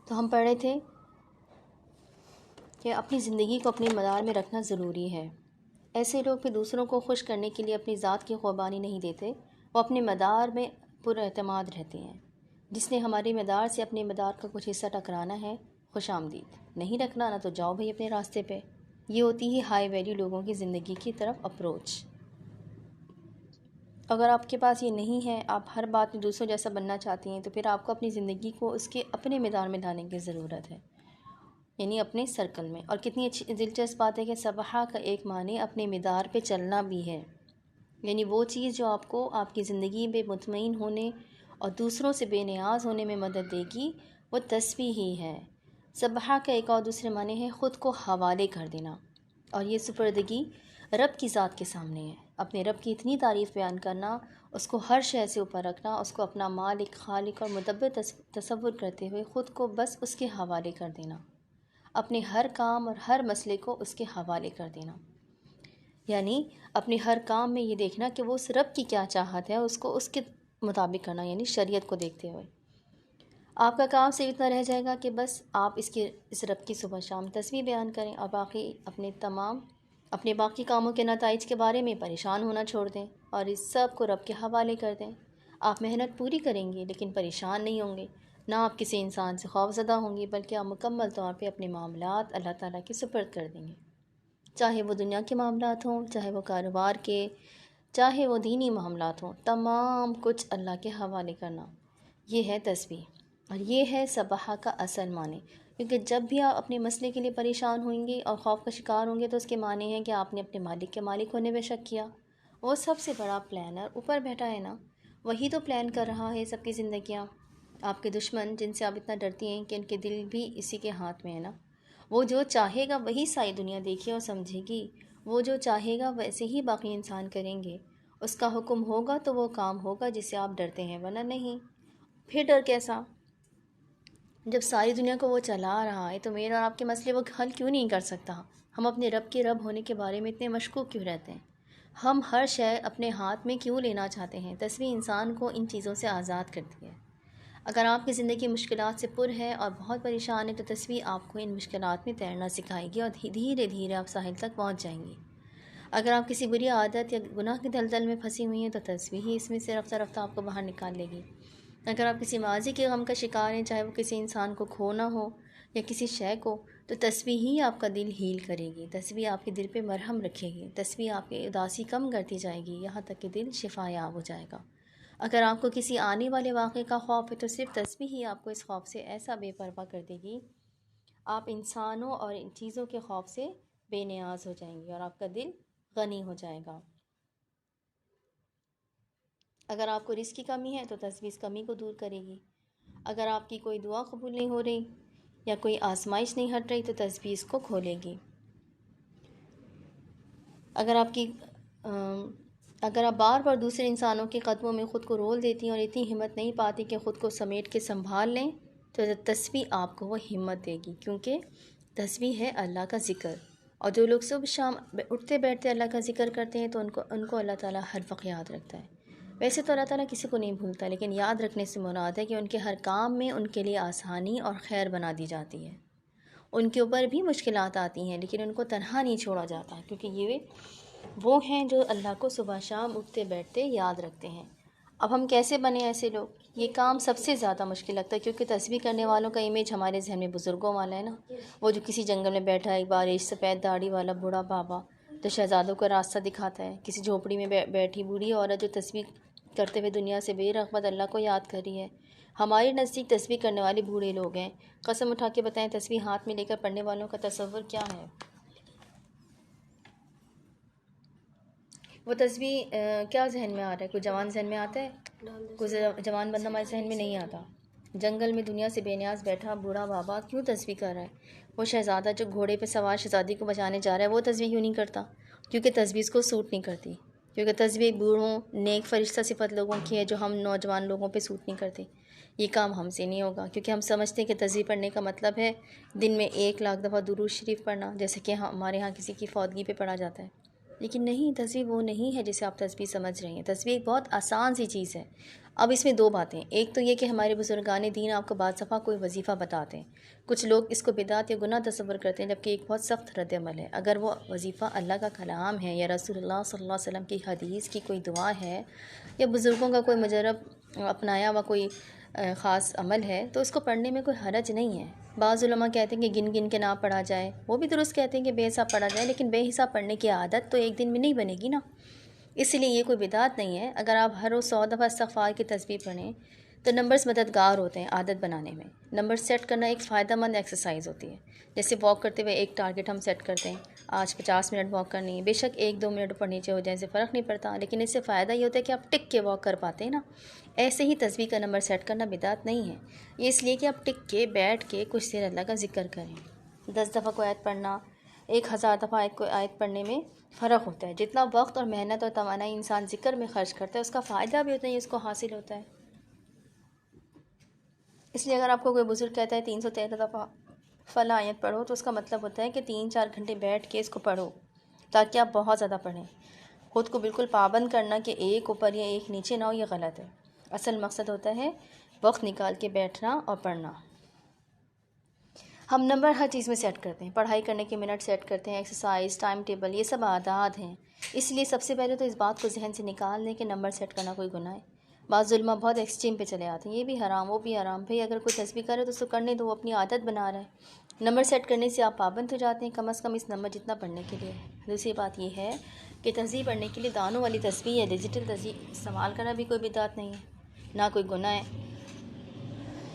تو ہم پڑھ رہے تھے کہ اپنی زندگی کو اپنے مدار میں رکھنا ضروری ہے۔ ایسے لوگ پھر دوسروں کو خوش کرنے کے لیے اپنی ذات کی قربانی نہیں دیتے، وہ اپنے مدار میں پر اعتماد رہتے ہیں۔ جس نے ہمارے مدار سے اپنے مدار کا کچھ حصہ ٹکرانا ہے، خوش آمدید، نہیں رکھنا نہ تو جاؤ بھائی اپنے راستے پہ۔ یہ ہوتی ہے ہائی ویلیو لوگوں کی زندگی کی طرف اپروچ۔ اگر آپ کے پاس یہ نہیں ہے، آپ ہر بات میں دوسروں جیسا بننا چاہتی ہیں، تو پھر آپ کو اپنی زندگی کو اس کے اپنے مدار میں لانے کی ضرورت ہے، یعنی اپنے سرکل میں۔ اور کتنی اچھی دلچسپ بات ہے کہ صباحہ کا ایک معنی اپنے مدار پہ چلنا بھی ہے، یعنی وہ چیز جو آپ کو آپ کی زندگی میں مطمئن ہونے اور دوسروں سے بے نیاز ہونے میں مدد دے گی، وہ تسبیح ہی ہے۔ صباحہ کا ایک اور دوسرے معنی ہے خود کو حوالے کر دینا، اور یہ سپردگی رب کی ذات کے سامنے ہے۔ اپنے رب کی اتنی تعریف بیان کرنا، اس کو ہر شے سے اوپر رکھنا، اس کو اپنا مالک، خالق اور مدبر تصور کرتے ہوئے خود کو بس اس کے حوالے کر دینا، اپنے ہر کام اور ہر مسئلے کو اس کے حوالے کر دینا، یعنی اپنے ہر کام میں یہ دیکھنا کہ وہ اس رب کی کیا چاہت ہے، اس کو اس کے مطابق کرنا، یعنی شریعت کو دیکھتے ہوئے۔ آپ کا کام صرف اتنا رہ جائے گا کہ بس آپ اس رب کی صبح شام تسبیح بیان کریں، اور باقی اپنے باقی کاموں کے نتائج کے بارے میں پریشان ہونا چھوڑ دیں اور اس سب کو رب کے حوالے کر دیں۔ آپ محنت پوری کریں گے لیکن پریشان نہیں ہوں گے، نہ آپ کسی انسان سے خوف زدہ ہوں گی، بلکہ آپ مکمل طور پہ اپنے معاملات اللہ تعالیٰ کے سپرد کر دیں گے، چاہے وہ دنیا کے معاملات ہوں، چاہے وہ کاروبار کے، چاہے وہ دینی معاملات ہوں، تمام کچھ اللہ کے حوالے کرنا، یہ ہے تسبیح۔ اور یہ ہے صباحہ کا اصل معنی، کیونکہ جب بھی آپ اپنے مسئلے کے لیے پریشان ہوئیں گے اور خوف کا شکار ہوں گے، تو اس کے معنی ہے کہ آپ نے اپنے مالک کے مالک ہونے میں شک کیا۔ وہ سب سے بڑا پلانر اوپر بیٹھا ہے نا، وہی تو پلان کر رہا ہے سب کی زندگیاں۔ آپ کے دشمن جن سے آپ اتنا ڈرتی ہیں کہ ان کے دل بھی اسی کے ہاتھ میں ہے نا، وہ جو چاہے گا وہی ساری دنیا دیکھے اور سمجھے گی، وہ جو چاہے گا ویسے ہی باقی انسان کریں گے، اس کا حکم ہوگا تو وہ کام ہوگا جس سے آپ ڈرتے ہیں، ورنہ نہیں۔ پھر ڈر کیسا؟ جب ساری دنیا کو وہ چلا رہا ہے تو میرے اور آپ کے مسئلے وہ حل کیوں نہیں کر سکتا؟ ہم اپنے رب کے رب ہونے کے بارے میں اتنے مشکوک کیوں رہتے ہیں؟ ہم ہر شے اپنے ہاتھ میں کیوں لینا چاہتے ہیں؟ تسبیح انسان کو ان چیزوں سے آزاد کرتی ہے۔ اگر آپ کی زندگی مشکلات سے پر ہے اور بہت پریشان ہے، تو تسبیح آپ کو ان مشکلات میں تیرنا سکھائے گی اور دھیرے دھیرے آپ ساحل تک پہنچ جائیں گی۔ اگر آپ کسی بری عادت یا گناہ کی دلدل میں پھنسی ہوئی ہیں، تو تسبیح ہی اس میں سے رفتہ رفتہ آپ کو باہر نکال لے گی۔ اگر آپ کسی ماضی کے غم کا شکار ہیں، چاہے وہ کسی انسان کو کھونا ہو یا کسی شے کو، تو تسبیح ہی آپ کا دل ہیل کرے گی، تسبیح آپ کے دل پہ مرہم رکھے گی، تسبیح آپ کی اداسی کم کرتی جائے گی، یہاں تک کہ دل شفا یاب ہو جائے گا۔ اگر آپ کو کسی آنے والے واقعے کا خوف ہے، تو صرف تسبیح ہی آپ کو اس خوف سے ایسا بے پرواہ کر دے گی، آپ انسانوں اور ان چیزوں کے خوف سے بے نیاز ہو جائیں گے اور آپ کا دل غنی ہو جائے گا۔ اگر آپ کو رزق کی کمی ہے، تو تسبیح اس کمی کو دور کرے گی۔ اگر آپ کی کوئی دعا قبول نہیں ہو رہی یا کوئی آزمائش نہیں ہٹ رہی، تو تسبیح اس کو کھولے گی۔ اگر آپ بار بار دوسرے انسانوں کے قدموں میں خود کو رول دیتی ہیں اور اتنی ہمت نہیں پاتی کہ خود کو سمیٹ کے سنبھال لیں، تو تسبیح آپ کو وہ ہمت دے گی، کیونکہ تسبیح ہے اللہ کا ذکر، اور جو لوگ صبح شام اٹھتے بیٹھتے اللہ کا ذکر کرتے ہیں، تو ان کو اللہ تعالیٰ ہر وقت یاد رکھتا ہے۔ ویسے تو اللہ تعالیٰ کسی کو نہیں بھولتا، لیکن یاد رکھنے سے مراد ہے کہ ان کے ہر کام میں ان کے لیے آسانی اور خیر بنا دی جاتی ہے۔ ان کے اوپر بھی مشکلات آتی ہیں، لیکن ان کو تنہا نہیں چھوڑا جاتا، کیونکہ یہ وہ ہیں جو اللہ کو صبح شام اٹھتے بیٹھتے یاد رکھتے ہیں۔ اب ہم کیسے بنیں ایسے لوگ؟ یہ کام سب سے زیادہ مشکل لگتا ہے، کیونکہ تسبیح کرنے والوں کا امیج ہمارے ذہن میں بزرگوں والا ہے نا، وہ جو کسی جنگل میں بیٹھا ہے، ایک بارش سفید داڑھی والا بوڑھا بابا جو شہزادوں کا راستہ دکھاتا ہے، کسی جھونپڑی میں بیٹھی بوڑھی عورت جو تسبیح کرتے ہوئے دنیا سے بے رغبت اللہ کو یاد کر رہی ہے۔ ہمارے نزدیک تسبیح کرنے والے بوڑھے لوگ ہیں۔ قسم اٹھا کے بتائیں، تسبیح ہاتھ میں لے کر پڑھنے والوں کا تصور کیا ہے؟ وہ تسبیح کیا ذہن میں آ رہا ہے؟ کوئی جوان ذہن میں آتا ہے؟ کوئی جوان بندہ ہمارے ذہن میں نہیں آتا۔ جنگل میں دنیا سے بے نیاز بیٹھا بوڑھا بابا کیوں تسبیح کر رہا ہے؟ وہ شہزادہ جو گھوڑے پہ سوار شہزادی کو بچانے جا رہا ہے، وہ تسبیح کیوں نہیں کرتا؟ کیونکہ تسبیح اس کو سوٹ نہیں کرتی، کیونکہ تسبیح بوڑھوں نیک فرشتہ صفت لوگوں کی ہے، جو ہم نوجوان لوگوں پہ سوٹ نہیں کرتے۔ یہ کام ہم سے نہیں ہوگا، کیونکہ ہم سمجھتے ہیں کہ تسبیح پڑھنے کا مطلب ہے دن میں 1,00,000 دفعہ درود شریف پڑھنا، جیسے کہ ہمارے ہاں کسی کی فوتگی پہ پڑھا جاتا ہے۔ لیکن نہیں، تسبیح وہ نہیں ہے جسے آپ تسبیح سمجھ رہی ہیں۔ تسبیح ایک بہت آسان سی چیز ہے۔ اب اس میں دو باتیں، ایک تو یہ کہ ہمارے بزرگان دین آپ کو بعض دفعہ کوئی وظیفہ بتاتے ہیں، کچھ لوگ اس کو بدعت یا گناہ تصور کرتے ہیں، جبکہ ایک بہت سخت رد عمل ہے۔ اگر وہ وظیفہ اللہ کا کلام ہے یا رسول اللہ صلی اللہ علیہ وسلم کی حدیث کی کوئی دعا ہے یا بزرگوں کا کوئی مجرب اپنایا ہوا کوئی خاص عمل ہے تو اس کو پڑھنے میں کوئی حرج نہیں ہے۔ بعض علماء کہتے ہیں کہ گن گن کے نہ پڑھا جائے، وہ بھی درست کہتے ہیں کہ بے حساب پڑھا جائے، لیکن بے حساب پڑھنے کی عادت تو ایک دن میں نہیں بنے گی نا، اس لیے یہ کوئی بدعت نہیں ہے۔ اگر آپ ہر روز 100 دفعہ استغفار کی تسبیح پڑھیں تو نمبرز مددگار ہوتے ہیں عادت بنانے میں۔ نمبر سیٹ کرنا ایک فائدہ مند ایکسرسائز ہوتی ہے، جیسے واک کرتے ہوئے ایک ٹارگٹ ہم سیٹ کرتے ہیں، آج 50 منٹ واک کرنی ہے، بے شک 1-2 منٹ اوپر نیچے ہو جائیں سے فرق نہیں پڑتا، لیکن اس سے فائدہ یہ ہوتا ہے کہ آپ ٹک کے واک کر پاتے ہیں نا۔ ایسے ہی تسبیح کا نمبر سیٹ کرنا بدعت نہیں ہے، یہ اس لیے کہ آپ ٹک کے بیٹھ کے کچھ دیر اللہ کا ذکر کریں۔ 10 دفعہ کوئی آیت پڑھنا 1000 دفعہ کوئی آیت پڑھنے میں فرق ہوتا ہے۔ جتنا وقت اور محنت اور توانائی انسان ذکر میں خرچ کرتا ہے اس کا فائدہ بھی اتنا ہی اس کو حاصل ہوتا ہے۔ اس لیے اگر آپ کو کوئی بزرگ کہتا ہے 313 دفعہ فلاں آیت پڑھو تو اس کا مطلب ہوتا ہے کہ 3-4 گھنٹے بیٹھ کے اس کو پڑھو تاکہ آپ بہت زیادہ پڑھیں۔ خود کو بالکل پابند کرنا کہ ایک اوپر یا ایک نیچے نہ ہو، یہ غلط ہے۔ اصل مقصد ہوتا ہے وقت نکال کے بیٹھنا اور پڑھنا۔ ہم نمبر ہر چیز میں سیٹ کرتے ہیں، پڑھائی کرنے کے منٹ سیٹ کرتے ہیں، ایکسرسائز، ٹائم ٹیبل، یہ سب عادات ہیں۔ اس لیے سب سے پہلے تو اس بات کو ذہن سے نکال دیں کہ نمبر سیٹ کرنا کوئی گناہ ہے۔ بعض علماء بہت ایکسٹریم پہ چلے آتے ہیں، یہ بھی حرام وہ بھی حرام۔ بھئی اگر کوئی تسبیح کرے تو اس کو کرنے دو، وہ اپنی عادت بنا رہا ہے۔ نمبر سیٹ کرنے سے آپ پابند ہو جاتے ہیں، کم از کم اس نمبر جتنا پڑھنے کے لیے۔ دوسری بات یہ ہے کہ تسبیح پڑھنے کے لیے دانوں والی تسبیح یا ڈیجیٹل تسبیح استعمال کرنا بھی کوئی بدعت نہیں ہے، نہ کوئی گناہ ہے۔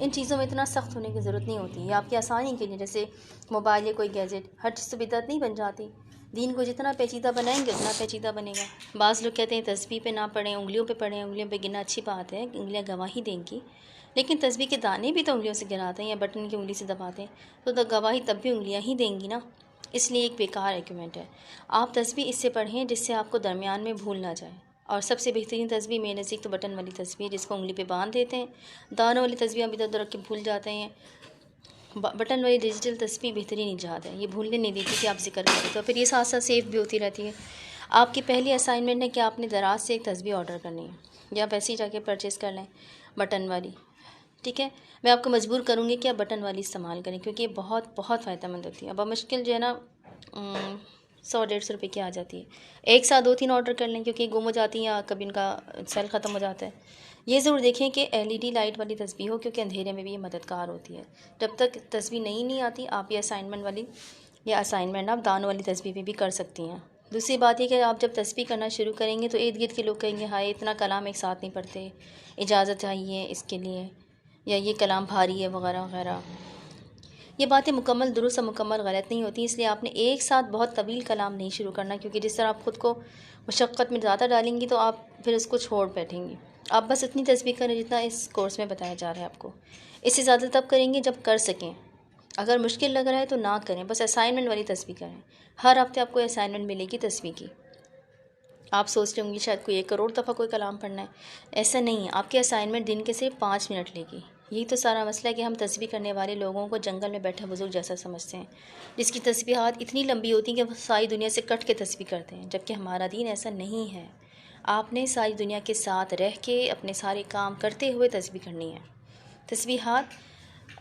ان چیزوں میں اتنا سخت ہونے کی ضرورت نہیں ہوتی، یہ آپ کی آسانی کے لیے، جیسے موبائل یا کوئی گیجٹ، ہر چیز تو بدعت نہیں بن جاتی۔ دین کو جتنا پیچیدہ بنائیں گے اتنا پیچیدہ بنے گا۔ بعض لوگ کہتے ہیں تسبیح پہ نہ پڑھیں، انگلیوں پہ پڑھیں، انگلیوں پہ گننا اچھی بات ہے، انگلیاں گواہی دیں گی، لیکن تسبیح کے دانے بھی تو انگلیوں سے گراتے ہیں یا بٹن کی انگلی سے دباتے ہیں تو گواہی تب بھی انگلیاں ہی دیں گی نا، اس لیے ایک بیکار آرگیومنٹ ہے۔ آپ تسبیح اس سے پڑھیں جس سے آپ کو درمیان میں بھول نہ جائے، اور سب سے بہترین تسبیح میرے نزدیک تو بٹن والی تسبیح جس کو انگلی پہ باندھ دیتے ہیں۔ دانوں والی تسبیح ابھی ادھر رکھ کے بھول جاتے ہیں۔ بٹن والی ڈیجیٹل تسبیح بہترین ایجاد ہے، یہ بھولنے نہیں دیتی کہ آپ ذکر کریں، تو پھر یہ ساتھ ساتھ سیف بھی ہوتی رہتی ہے۔ آپ کی پہلی اسائنمنٹ ہے کہ آپ نے دراز سے ایک تسبیح آرڈر کرنی ہے، یا آپ ایسے ہی جا کے پرچیز کر لیں بٹن والی، ٹھیک ہے۔ میں آپ کو مجبور کروں گی کہ آپ بٹن والی استعمال کریں کیونکہ یہ بہت بہت فائدہ مند ہوتی ہے۔ اب مشکل جو ہے نا 100-150 روپے کی آ جاتی ہے، ایک ساتھ 2-3 آرڈر کر لیں کیونکہ گم ہو جاتی ہیں یا کبھی ان کا سیل ختم ہو جاتا ہے۔ یہ ضرور دیکھیں کہ LED لائٹ والی تسبیح ہو کیونکہ اندھیرے میں بھی یہ مددگار ہوتی ہے۔ جب تک تسبیح نہیں آتی آپ یہ اسائنمنٹ آپ دانوں والی تسبیح پہ بھی کر سکتی ہیں۔ دوسری بات یہ کہ آپ جب تسبیح کرنا شروع کریں گے تو ارد گرد کے لوگ کہیں گے ہائے اتنا کلام ایک ساتھ نہیں پڑھتے، اجازت چاہیے اس کے لیے، یا یہ کلام بھاری ہے وغیرہ وغیرہ۔ یہ باتیں مکمل درست اور مکمل غلط نہیں ہوتی، اس لیے آپ نے ایک ساتھ بہت طویل کلام نہیں شروع کرنا، کیونکہ جس طرح آپ خود کو مشقت میں زیادہ ڈالیں گی تو آپ پھر اس کو چھوڑ بیٹھیں گی۔ آپ بس اتنی تسبیح کریں جتنا اس کورس میں بتایا جا رہا ہے آپ کو، اس سے زیادہ تب کریں گے جب کر سکیں۔ اگر مشکل لگ رہا ہے تو نہ کریں، بس اسائنمنٹ والی تسبیح کریں۔ ہر ہفتے آپ کو اسائنمنٹ ملے گی تسبیح کی۔ آپ سوچتے ہوں گے شاید کوئی 1 کروڑ دفعہ کوئی کلام پڑھنا ہے، ایسا نہیں ہے۔ آپ کی اسائنمنٹ دن کے صرف 5 منٹ لے گی۔ یہی تو سارا مسئلہ ہے کہ ہم تسبیح کرنے والے لوگوں کو جنگل میں بیٹھا بزرگ جیسا سمجھتے ہیں، جس کی تسبیحات اتنی لمبی ہوتی ہیں کہ وہ ساری دنیا سے کٹ کے تسبیح کرتے ہیں، جبکہ ہمارا دین ایسا نہیں ہے۔ آپ نے ساری دنیا کے ساتھ رہ کے اپنے سارے کام کرتے ہوئے تسبیح کرنی ہے۔ تسبیحات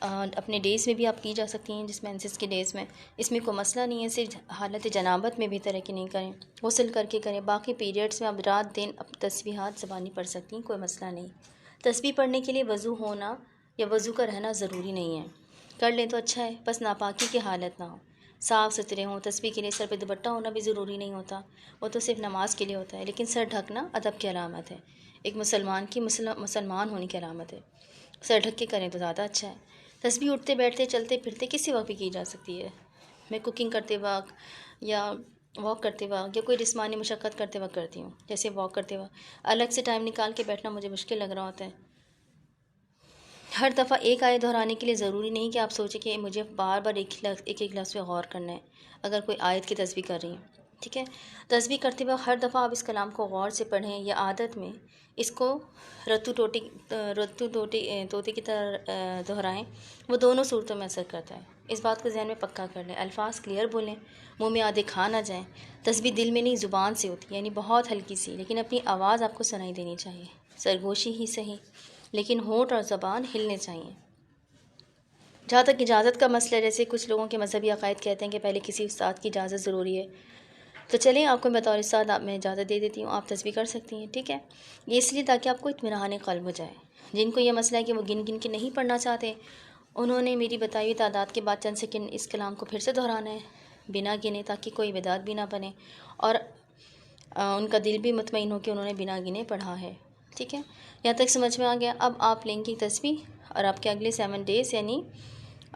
اپنے ڈیز میں بھی آپ کی جا سکتی ہیں، جس مینسس کے ڈیز میں، اس میں کوئی مسئلہ نہیں ہے۔ صرف حالت جنابت میں بہتر ہے کہ نہیں کریں، غسل کر کے کریں۔ باقی پیریڈس میں آپ رات دن تسبیحات زبانی پڑھ سکتی ہیں، کوئی مسئلہ نہیں۔ تسبیح پڑھنے کے لیے وضو ہونا یا وضو کا رہنا ضروری نہیں ہے، کر لیں تو اچھا ہے، بس ناپاکی کی حالت نہ ہو، صاف ستھرے ہوں۔ تسبیح کے لیے سر پہ دوپٹہ ہونا بھی ضروری نہیں ہوتا، وہ تو صرف نماز کے لیے ہوتا ہے، لیکن سر ڈھکنا ادب کی علامت ہے، ایک مسلمان کی مسلمان ہونے کی علامت ہے۔ سر ڈھک کے کریں تو زیادہ اچھا ہے۔ تسبیح اٹھتے بیٹھتے چلتے پھرتے کسی وقت بھی کی جا سکتی ہے۔ میں کوکنگ کرتے وقت یا واک کرتے وقت یا کوئی جسمانی مشقت کرتے وقت کرتی ہوں، جیسے واک کرتے وقت الگ سے ٹائم نکال کے بیٹھنا مجھے مشکل لگ رہا ہوتا ہے۔ ہر دفعہ ایک آیت دہرانے کے لیے ضروری نہیں کہ آپ سوچیں کہ مجھے بار بار ایک لفظ پہ غور کرنا ہے اگر کوئی آیت کی تسبیح کر رہی ہیں، ٹھیک ہے۔ تسبیح کرتے وقت ہر دفعہ آپ اس کلام کو غور سے پڑھیں یا عادت میں اس کو رتو طوطے کی طرح دہرائیں، وہ دونوں صورتوں میں اثر کرتا ہے۔ اس بات کو ذہن میں پکا کر لیں، الفاظ کلیئر بولیں، منہ میں آدھے کھا نہ جائیں۔ تسبیح دل میں نہیں زبان سے ہوتی ہے، یعنی بہت ہلکی سی، لیکن اپنی آواز آپ کو سنائی دینی چاہیے۔ سرگوشی ہی صحیح، لیکن ہونٹ اور زبان ہلنے چاہیے۔ جہاں تک اجازت کا مسئلہ ہے، جیسے کچھ لوگوں کے مذہبی عقائد کہتے ہیں کہ پہلے کسی استاد کی اجازت ضروری ہے، تو چلیں آپ کو بطور استاد میں اجازت دے دیتی ہوں، آپ تسبیح کر سکتی ہیں، ٹھیک ہے؟ یہ اس لیے تاکہ آپ کو اطمینان قلب ہو جائے۔ جن کو یہ مسئلہ ہے کہ وہ گن گن کے نہیں پڑھنا چاہتے، انہوں نے میری بتائی ہوئی تعداد کے بعد چند سیکنڈ اس کلام کو پھر سے دہرانا ہے بنا گنے، تاکہ کوئی بدعت بھی نہ بنے اور ان کا دل بھی مطمئن ہو کہ انہوں نے بنا گنے پڑھا ہے، ٹھیک ہے؟ یہاں تک سمجھ میں آ گیا؟ اب آپ لیں گی تسبیح اور آپ کے اگلے 7 ڈیز یعنی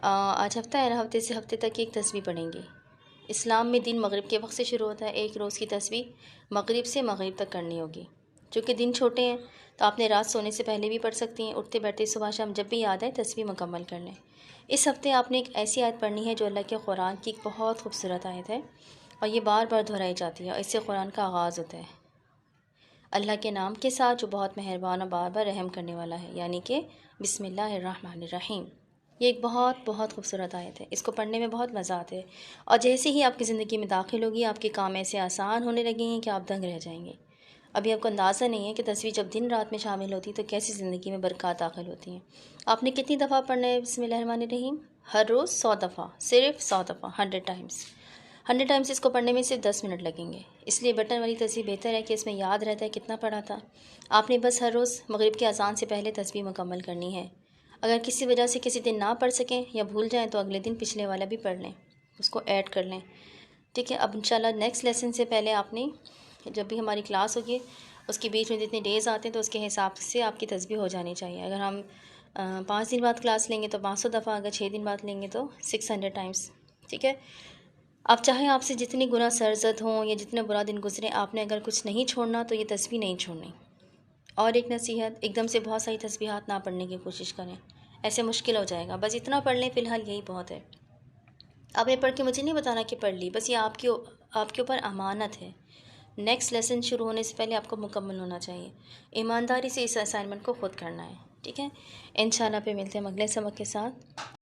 آج ہفتہ ہے نا، ہفتے سے ہفتے تک ایک تسبیح پڑھیں گی۔ اسلام میں دن مغرب کے وقت سے شروع ہوتا ہے، ایک روز کی تسبیح مغرب سے مغرب تک کرنی ہوگی۔ چونکہ دن چھوٹے ہیں تو آپ نے رات سونے سے پہلے بھی پڑھ سکتی ہیں، اٹھتے بیٹھتے صبح شام جب بھی یاد آئے تسبیح مکمل کر لیں۔ اس ہفتے آپ نے ایک ایسی آیت پڑھنی ہے جو اللہ کے قرآن کی ایک بہت خوبصورت آیت ہے اور یہ بار بار دہرائی جاتی ہے، اور اس سے قرآن کا آغاز ہوتا ہے اللہ کے نام کے ساتھ جو بہت مہربان اور بار بار رحم کرنے والا ہے، یعنی کہ بسم اللہ الرحمن الرحیم۔ یہ ایک بہت بہت خوبصورت آیت ہے، اس کو پڑھنے میں بہت مزہ آتا ہے، اور جیسے ہی آپ کی زندگی میں داخل ہوگی آپ کے کام ایسے آسان ہونے لگیں گے کہ آپ دنگ رہ جائیں گے۔ ابھی آپ کو اندازہ نہیں ہے کہ تسبیح جب دن رات میں شامل ہوتی ہے تو کیسی زندگی میں برکات داخل ہوتی ہیں۔ آپ نے کتنی دفعہ پڑھنا ہے بسم اللہ الرحمن الرحیم؟ ہر روز 100 دفعہ، صرف 100 دفعہ، 100 ٹائمز۔ 100 ٹائمز اس کو پڑھنے میں صرف 10 منٹ لگیں گے، اس لیے بٹن والی تسبیح بہتر ہے کہ اس میں یاد رہتا ہے کتنا پڑھا تھا۔ آپ نے بس ہر روز مغرب کی اذان سے پہلے تسبیح مکمل کرنی ہے۔ اگر کسی وجہ سے کسی دن نہ پڑھ سکیں یا بھول جائیں تو اگلے دن پچھلے والا بھی پڑھ لیں، اس کو ایڈ کر لیں، ٹھیک ہے؟ اب انشاءاللہ نیکسٹ لیسن سے پہلے آپ نے جب بھی ہماری کلاس ہوگی اس کے بیچ میں جتنے ڈیز آتے ہیں تو اس کے حساب سے آپ کی تسبیح ہو جانی چاہیے۔ اگر ہم 5 دن بعد کلاس لیں گے تو 500 دفعہ، اگر 6 دن بعد لیں گے تو 600 ٹائمز، ٹھیک ہے؟ آپ چاہیں آپ سے جتنے گناہ سرزد ہوں یا جتنے برا دن گزرے، آپ نے اگر کچھ نہیں چھوڑنا تو یہ تسبیح نہیں چھوڑنی۔ اور ایک نصیحت، ایک دم سے بہت ساری تسبیحات نہ پڑھنے کی کوشش کریں، ایسے مشکل ہو جائے گا، بس اتنا پڑھ لیں، فی الحال یہی بہت ہے۔ آپ نے پڑھ کے مجھے نہیں بتانا کہ پڑھ لی، بس یہ آپ کے اوپر امانت ہے۔ نیکسٹ لیسن شروع ہونے سے پہلے آپ کو مکمل ہونا چاہیے، ایمانداری سے اس اسائنمنٹ کو خود کرنا ہے، ٹھیک ہے؟ انشاءاللہ پہ ملتے ہیں اگلے سبق کے ساتھ۔